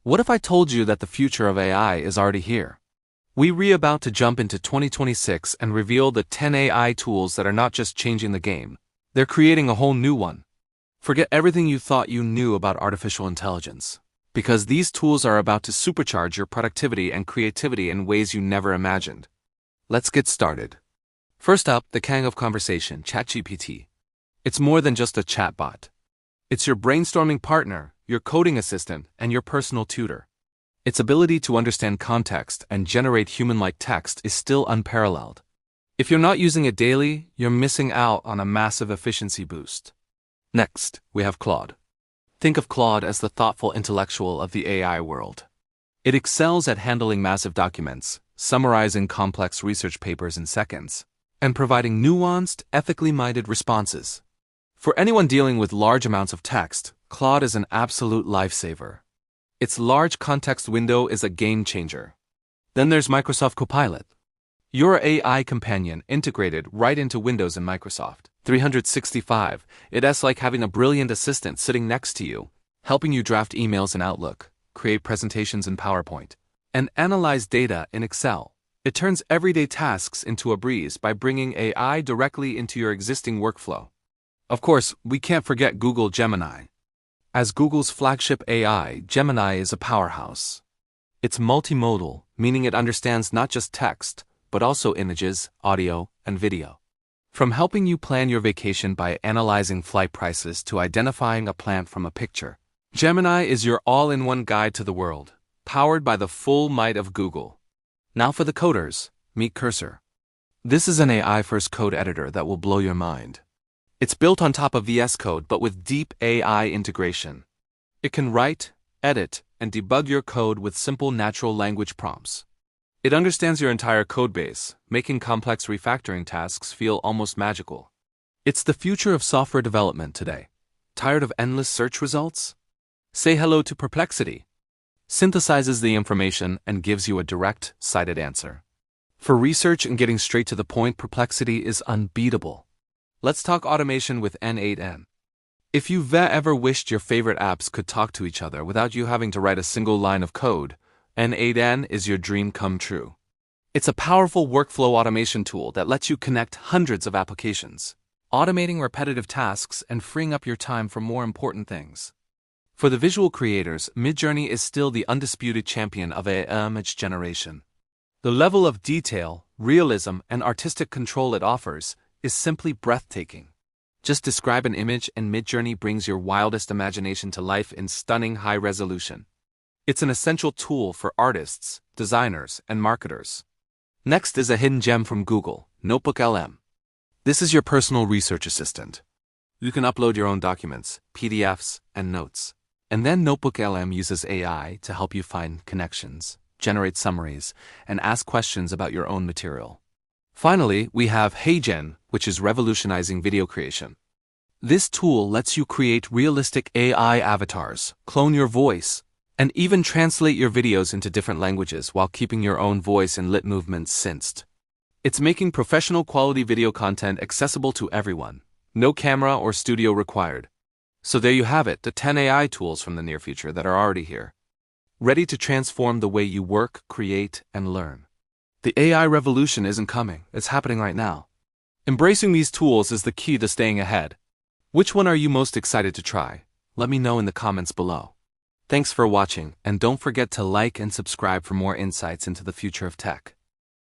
What if I told you that the future of AI is already here? We're about to jump into 2026 and reveal the 10 AI tools that are not just changing the game, they're creating a whole new one. Forget everything you thought you knew about artificial intelligence, because these tools are about to supercharge your productivity and creativity in ways you never imagined. Let's get started. First up, the king of conversation, ChatGPT. It's more than just a chatbot. It's your brainstorming partner, your coding assistant, and your personal tutor. Its ability to understand context and generate human-like text is still unparalleled. If you're not using it daily, you're missing out on a massive efficiency boost. Next, we have Claude. Think of Claude as the thoughtful intellectual of the AI world. It excels at handling massive documents, summarizing complex research papers in seconds, and providing nuanced, ethically minded responses. For anyone dealing with large amounts of text, Claude is an absolute lifesaver. Its large context window is a game changer. Then there's Microsoft Copilot, your AI companion integrated right into Windows and Microsoft 365. It's like having a brilliant assistant sitting next to you, helping you draft emails in Outlook, create presentations in PowerPoint, and analyze data in Excel. It turns everyday tasks into a breeze by bringing AI directly into your existing workflow. Of course, we can't forget Google Gemini. As Google's flagship AI, Gemini is a powerhouse. It's multimodal, meaning it understands not just text, but also images, audio, and video. From helping you plan your vacation by analyzing flight prices to identifying a plant from a picture, Gemini is your all-in-one guide to the world, powered by the full might of Google. Now for the coders, meet Cursor. This is an AI-first code editor that will blow your mind. It's built on top of VS Code but with deep AI integration. It can write, edit, and debug your code with simple natural language prompts. It understands your entire codebase, making complex refactoring tasks feel almost magical. It's the future of software development today. Tired of endless search results? Say hello to Perplexity. Synthesizes the information and gives you a direct, cited answer. For research and getting straight to the point, Perplexity is unbeatable. Let's talk automation with N8N. If you've ever wished your favorite apps could talk to each other without you having to write a single line of code, N8N is your dream come true. It's a powerful workflow automation tool that lets you connect hundreds of applications, automating repetitive tasks and freeing up your time for more important things. For the visual creators, Midjourney is still the undisputed champion of image generation. The level of detail, realism, and artistic control it offers is simply breathtaking. Just describe an image and Midjourney brings your wildest imagination to life in stunning high resolution. It's an essential tool for artists, designers, and marketers. Next is a hidden gem from Google, Notebook LM. This is your personal research assistant. You can upload your own documents, PDFs, and notes. And then Notebook LM uses AI to help you find connections, generate summaries, and ask questions about your own material. Finally, we have HeyGen, which is revolutionizing video creation. This tool lets you create realistic AI avatars, clone your voice, and even translate your videos into different languages while keeping your own voice and lip movements synced. It's making professional quality video content accessible to everyone. No camera or studio required. So there you have it, the 10 AI tools from the near future that are already here. Ready to transform the way you work, create, and learn. The AI revolution isn't coming, it's happening right now. Embracing these tools is the key to staying ahead. Which one are you most excited to try? Let me know in the comments below. Thanks for watching, and don't forget to like and subscribe for more insights into the future of tech.